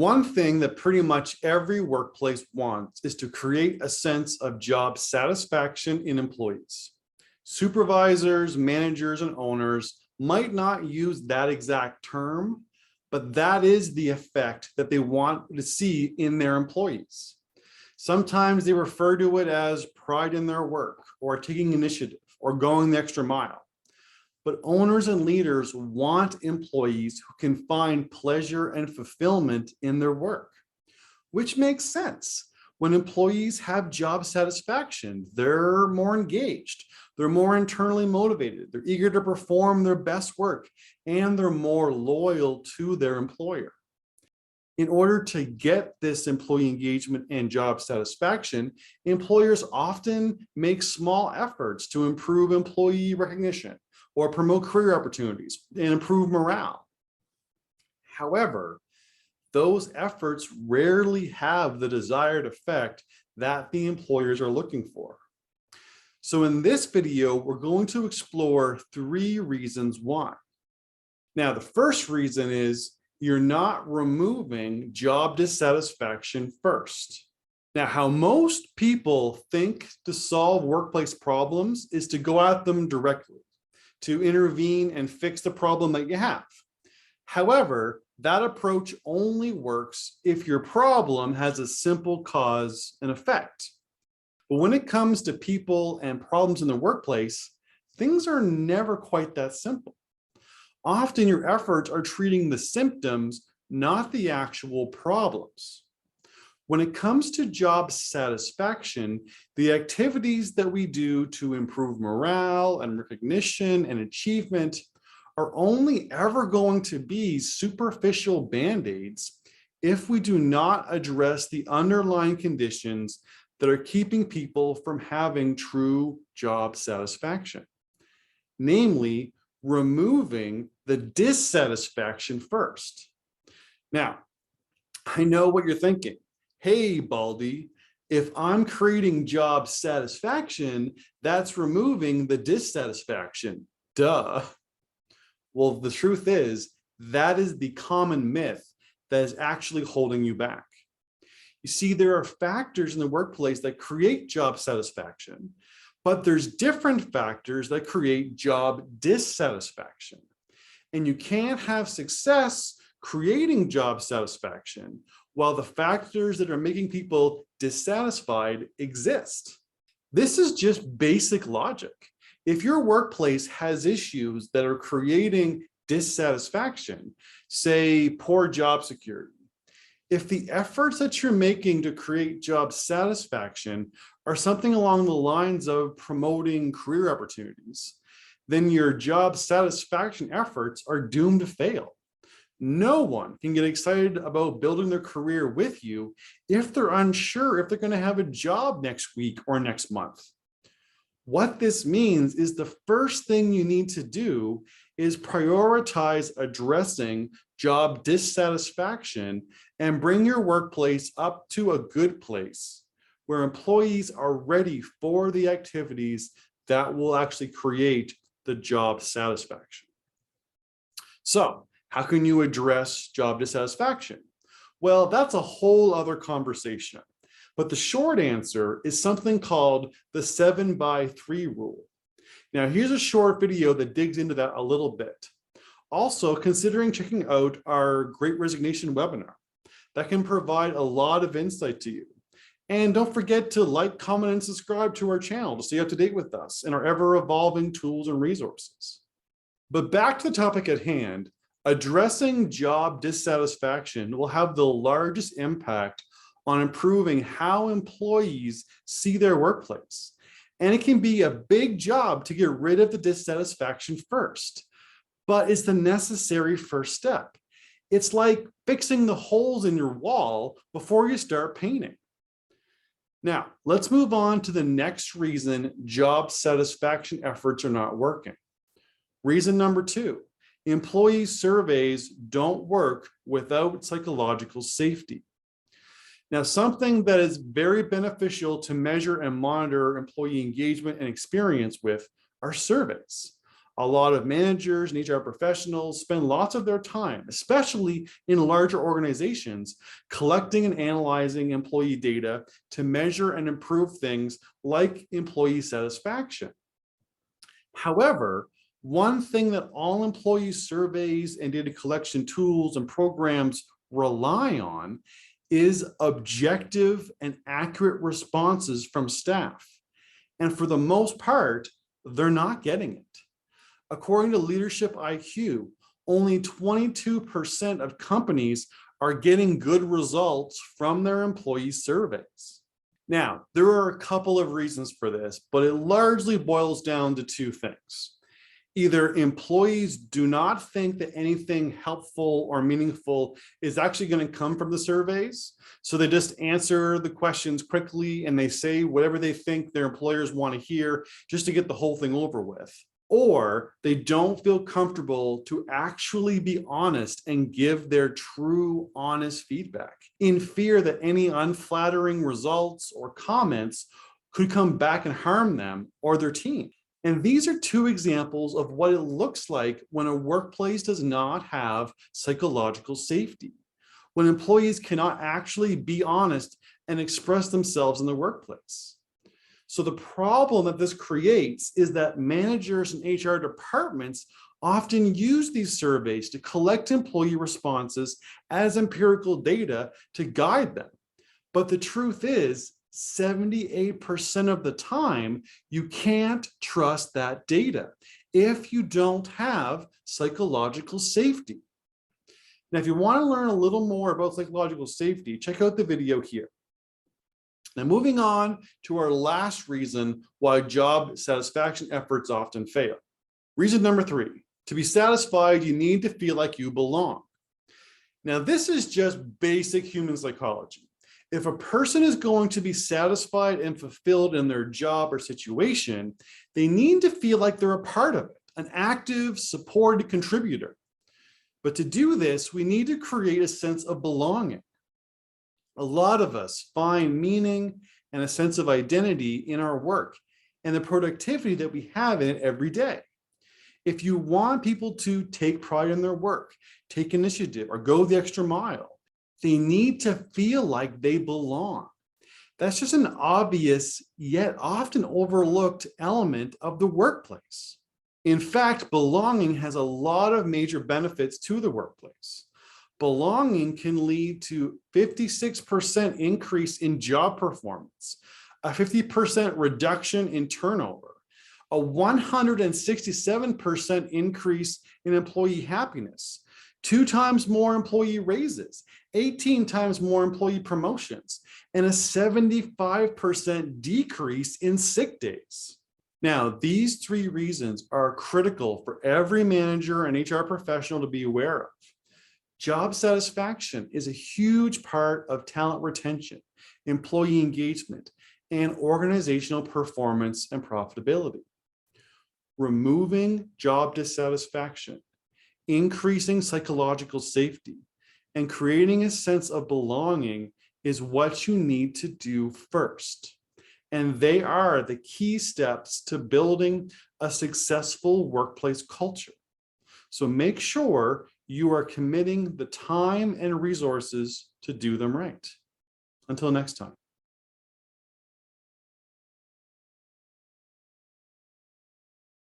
One thing that pretty much every workplace wants is to create a sense of job satisfaction in employees. Supervisors, managers, and owners might not use that exact term, but that is the effect that they want to see in their employees. Sometimes they refer to it as pride in their work, or taking initiative, or going the extra mile. But owners and leaders want employees who can find pleasure and fulfillment in their work, which makes sense. When employees have job satisfaction, they're more engaged, they're more internally motivated, they're eager to perform their best work, and they're more loyal to their employer. In order to get this employee engagement and job satisfaction, employers often make small efforts to improve employee recognition or promote career opportunities and improve morale. However, those efforts rarely have the desired effect that the employers are looking for. So in this video, we're going to explore 3 reasons why. Now, the first reason is you're not removing job dissatisfaction first. Now, how most people think to solve workplace problems is to go at them directly, to intervene and fix the problem that you have. However, that approach only works if your problem has a simple cause and effect. But when it comes to people and problems in the workplace, things are never quite that simple. Often your efforts are treating the symptoms, not the actual problems. When it comes to job satisfaction, the activities that we do to improve morale and recognition and achievement are only ever going to be superficial band-aids if we do not address the underlying conditions that are keeping people from having true job satisfaction. Namely, removing the dissatisfaction first. Now, I know what you're thinking. Hey, Baldy, if I'm creating job satisfaction, that's removing the dissatisfaction. Duh. Well, the truth is, that is the common myth that is actually holding you back. You see, there are factors in the workplace that create job satisfaction, but there's different factors that create job dissatisfaction. And you can't have success creating job satisfaction while the factors that are making people dissatisfied exist. This is just basic logic. If your workplace has issues that are creating dissatisfaction, say poor job security, if the efforts that you're making to create job satisfaction are something along the lines of promoting career opportunities, then your job satisfaction efforts are doomed to fail. No one can get excited about building their career with you if they're unsure if they're going to have a job next week or next month. What this means is the first thing you need to do is prioritize addressing job dissatisfaction and bring your workplace up to a good place where employees are ready for the activities that will actually create the job satisfaction. So, how can you address job dissatisfaction? Well, that's a whole other conversation. But the short answer is something called the 7x3 rule. Now, here's a short video that digs into that a little bit. Also, considering checking out our Great Resignation webinar. That can provide a lot of insight to you. And don't forget to like, comment, and subscribe to our channel to stay up to date with us and our ever-evolving tools and resources. But back to the topic at hand, addressing job dissatisfaction will have the largest impact on improving how employees see their workplace. And it can be a big job to get rid of the dissatisfaction first, but it's the necessary first step. It's like fixing the holes in your wall before you start painting. Now, let's move on to the next reason job satisfaction efforts are not working. Reason number 2, employee surveys don't work without psychological safety. Now, something that is very beneficial to measure and monitor employee engagement and experience with are surveys. A lot of managers and HR professionals spend lots of their time, especially in larger organizations, collecting and analyzing employee data to measure and improve things like employee satisfaction. However, one thing that all employee surveys and data collection tools and programs rely on is objective and accurate responses from staff. And for the most part, they're not getting it. According to Leadership IQ, only 22% of companies are getting good results from their employee surveys. Now, there are a couple of reasons for this, but it largely boils down to two things. Either employees do not think that anything helpful or meaningful is actually going to come from the surveys, so they just answer the questions quickly and they say whatever they think their employers want to hear just to get the whole thing over with. Or they don't feel comfortable to actually be honest and give their true, honest feedback, in fear that any unflattering results or comments could come back and harm them or their team. And these are two examples of what it looks like when a workplace does not have psychological safety, when employees cannot actually be honest and express themselves in the workplace. So the problem that this creates is that managers and HR departments often use these surveys to collect employee responses as empirical data to guide them. But the truth is, 78% of the time, you can't trust that data if you don't have psychological safety. Now, if you want to learn a little more about psychological safety, check out the video here. Now, moving on to our last reason why job satisfaction efforts often fail. Reason number 3, to be satisfied, you need to feel like you belong. Now, this is just basic human psychology. If a person is going to be satisfied and fulfilled in their job or situation, they need to feel like they're a part of it, an active, supported contributor. But to do this, we need to create a sense of belonging. A lot of us find meaning and a sense of identity in our work and the productivity that we have in it every day. If you want people to take pride in their work, take initiative, or go the extra mile, they need to feel like they belong. That's just an obvious yet often overlooked element of the workplace. In fact, belonging has a lot of major benefits to the workplace. Belonging can lead to 56% increase in job performance, a 50% reduction in turnover, a 167% increase in employee happiness, 2 times more employee raises, 18 times more employee promotions, and a 75% decrease in sick days. Now, these 3 reasons are critical for every manager and HR professional to be aware of. Job satisfaction is a huge part of talent retention, employee engagement, and organizational performance and profitability. Removing job dissatisfaction, increasing psychological safety, and creating a sense of belonging is what you need to do first. And they are the key steps to building a successful workplace culture. So make sure you are committing the time and resources to do them right. Until next time.